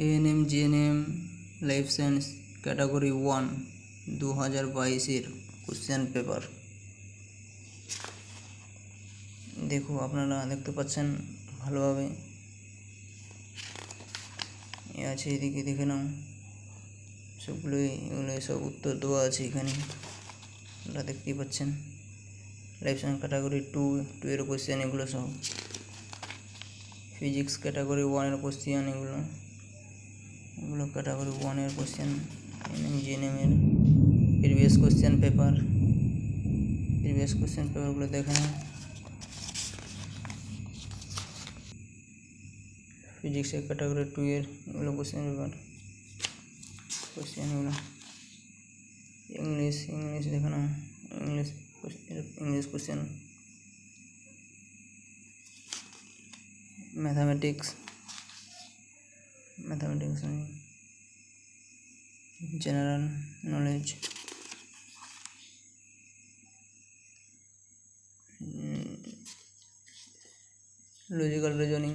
ANM GNM life science category 1 2022 question paper. দেখো আপনারা দেখতে পাচ্ছেন ভালোভাবে এ আছে, এদিকে দেখে নাও এগুলো সব উত্তর দেওয়া আছে এখানে আপনারা দেখতেই পাচ্ছেন। লাইফ সায়েন্স ক্যাটাগরি 2 এর কোশ্চেন এগুলো সব। ফিজিক্স ক্যাটাগরি 1 এর কোশ্চেন এগুলো ক্যাটাগরি 1 এর কোশ্চেন। জিএনএম এর প্রিভিয়াস কোশ্চেন পেপারগুলো দেখে নাও। ফিজিক্সের ক্যাটাগরি 2 এর এগুলো কোশ্চেনগুলো। ইংলিশ দেখে নাও, English question. Mathematics general knowledge, logical reasoning.